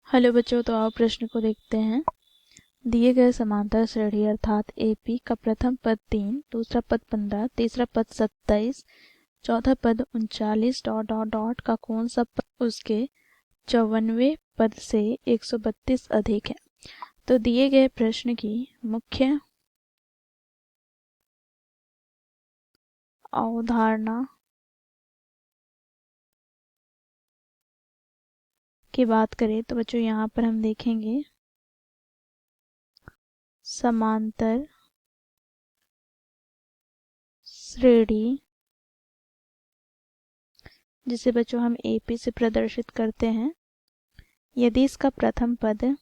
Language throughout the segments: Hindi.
हेलो बच्चों, तो आओ प्रश्न को देखते हैं। दिए गए समांतर श्रेणी अर्थात एपी का प्रथम पद 3, दूसरा पद 15, तीसरा पद 27, चौथा पद 39 डॉट डॉट डॉट का कौन सा पद उसके 54वें पद से 132 अधिक है। तो दिए गए प्रश्न की मुख्य अवधारणा की बात करें तो बच्चों यहाँ पर हम देखेंगे समांतर श्रेणी, जिसे बच्चों हम एपी से प्रदर्शित करते हैं। यदि इसका प्रथम पद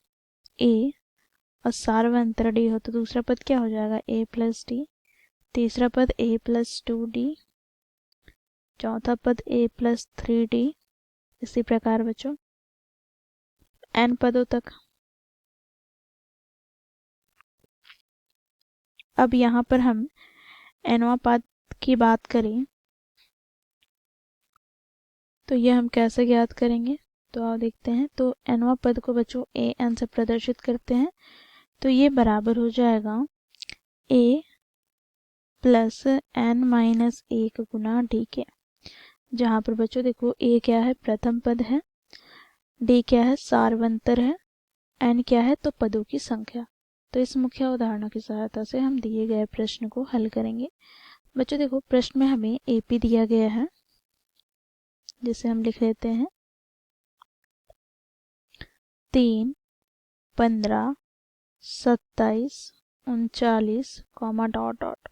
ए और सार्वंतर डी हो तो दूसरा पद क्या हो जाएगा, ए प्लस डी, तीसरा पद ए प्लस 2d, चौथा पद ए प्लस 3d, इसी प्रकार बच्चों n पदों तक। अब यहाँ पर हम nवां पद की बात करें तो यह हम कैसे ज्ञात करेंगे, तो आओ देखते हैं। तो nवां पद को बच्चों ए एन से प्रदर्शित करते हैं, तो ये बराबर हो जाएगा a plus n minus 1 Guna D के, जहाँ पर बच्चों देखो a क्या है, प्रथम पद है, d क्या है, सार्वंतर है, n क्या है, तो पदों की संख्या। तो इस मुख्य उदाहरणों की सहायता से हम दिए गए प्रश्न को हल करेंगे। बच्चों देखो प्रश्न में हमें एपी दिया गया है, जिसे हम लिख लेते हैं 3, 15, 27, 39, डॉट डॉट।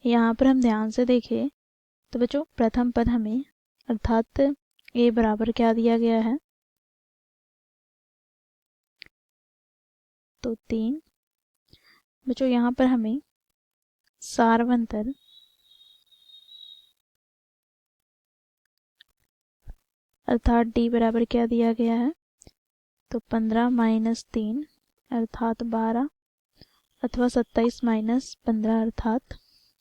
यहाँ पर हम ध्यान से देखें तो बच्चों प्रथम पद हमें अर्थात ए बराबर क्या दिया गया है, तो 3। बच्चों यहाँ पर हमें सार्वंतर अर्थात डी बराबर क्या दिया गया है, तो 15 माइनस 3 अर्थात 12, अथवा 27 माइनस 15 अर्थात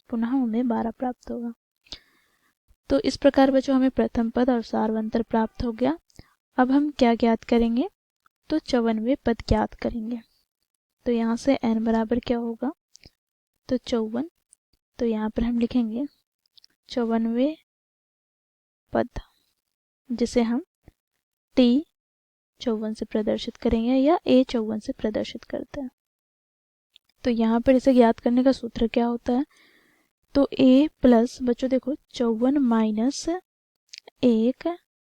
पुनः हमें 12 प्राप्त होगा। तो इस प्रकार बच्चों हमें प्रथम पद और सार्वंतर प्राप्त हो गया। अब हम क्या ज्ञात करेंगे, तो 54वें पद ज्ञात करेंगे। तो यहाँ से n बराबर क्या होगा, तो 54। तो यहाँ पर हम लिखेंगे 54वें पद, जिसे हम t 54 से प्रदर्शित करेंगे या a 54 से प्रदर्शित करते हैं। तो यहाँ पर इसे ज्ञात करने का सूत्र क्या होता है, तो a प्लस बच्चों देखो 54 माइनस 1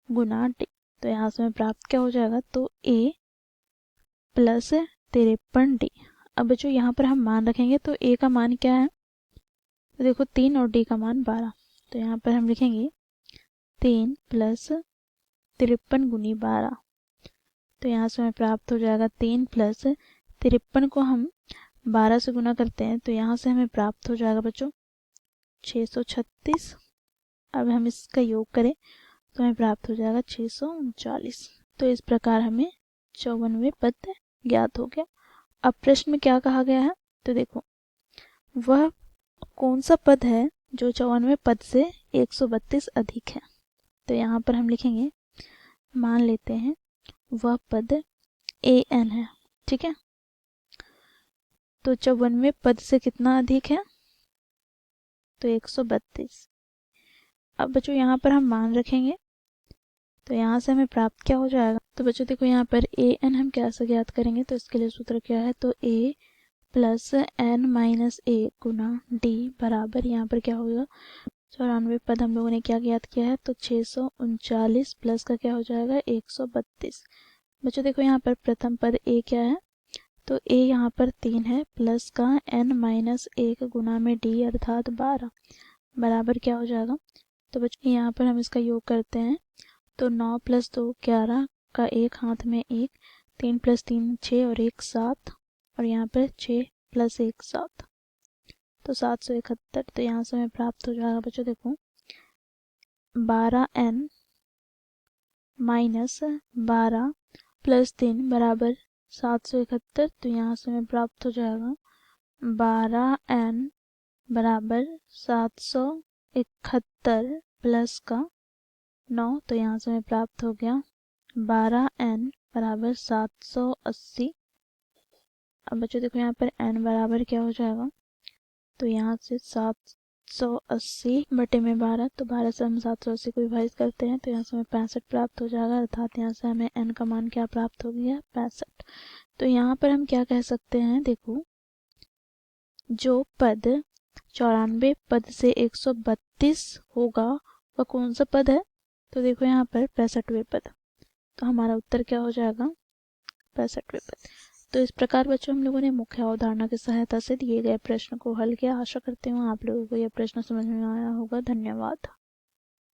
गुना डी। तो यहाँ से हमें प्राप्त क्या हो जाएगा, तो a प्लस 53d। अब बच्चों यहाँ पर हम मान रखेंगे, तो a का मान क्या है, तो देखो 3 और d का मान 12। तो यहाँ पर हम लिखेंगे 3 प्लस 53 गुनी 12। तो यहाँ से हमें प्राप्त हो जाएगा 3 प्लस 53 को हम 12 से गुना करते हैं, तो यहाँ से हमें प्राप्त हो जाएगा बच्चों 636। अब हम इसका योग करें तो हमें प्राप्त हो जाएगा 639। तो इस प्रकार हमें 54वें पद ज्ञात हो गया। अब प्रश्न में क्या कहा गया है, तो देखो वह कौन सा पद है जो 54वें पद से 132 अधिक है। तो यहाँ पर हम लिखेंगे, मान लेते हैं वह पद ए एन है, ठीक है। तो 54वें पद से कितना अधिक है, तो 132। अब बच्चों यहाँ पर हम मान रखेंगे, तो यहाँ से हमें प्राप्त क्या हो जाएगा, तो बच्चों देखो यहाँ पर ए एन हम कैसे ज्ञात करेंगे, तो इसके लिए सूत्र क्या है, तो ए प्लस एन माइनस 1 गुना डी बराबर, यहाँ पर क्या होगा, 94 पद हम लोगों ने क्या ज्ञात किया है, तो 639 प्लस का क्या हो जाएगा, 132। बच्चों देखो यहाँ पर प्रथम पद ए क्या है, तो ए यहाँ पर 3 है, प्लस का n माइनस 1 गुना में डी अर्थात 12 बराबर क्या हो जाएगा। तो बच्चों यहाँ पर हम इसका योग करते हैं, तो 9 प्लस 2 11 का एक हाथ में 1, 3 प्लस 3 6 और 1 7, और यहाँ पर 6 प्लस 1 7, तो 771। तो यहाँ से हमें प्राप्त हो जाएगा बच्चों देखो 12n माइनस 12 प्लस 3 बराबर 771। तो यहाँ से हमें प्राप्त हो जाएगा 12n बराबर 771 प्लस का 9। तो यहाँ से हमें प्राप्त हो गया 12n बराबर 780। अब बच्चों देखो यहाँ पर n बराबर क्या हो जाएगा, तो यहाँ से 780 बटे में 12, तो 12 से हम 780 को विभाजित करते हैं तो यहाँ से हमें 65 प्राप्त हो जाएगा, अर्थात यहाँ से हमें n का मान क्या प्राप्त हो गया, 65। तो यहाँ पर हम क्या कह सकते हैं, देखो जो पद 94 पद से 132 होगा वह कौन सा पद है, तो देखो यहाँ पर 65वें पद, तो हमारा उत्तर क्या हो जाएगा, 65वें पद। तो इस प्रकार बच्चों हम लोगों ने मुख्य अवधारणा की सहायता से दिए गए प्रश्न को हल किया। आशा करती हूँ आप लोगों को यह प्रश्न समझ में आया होगा। धन्यवाद।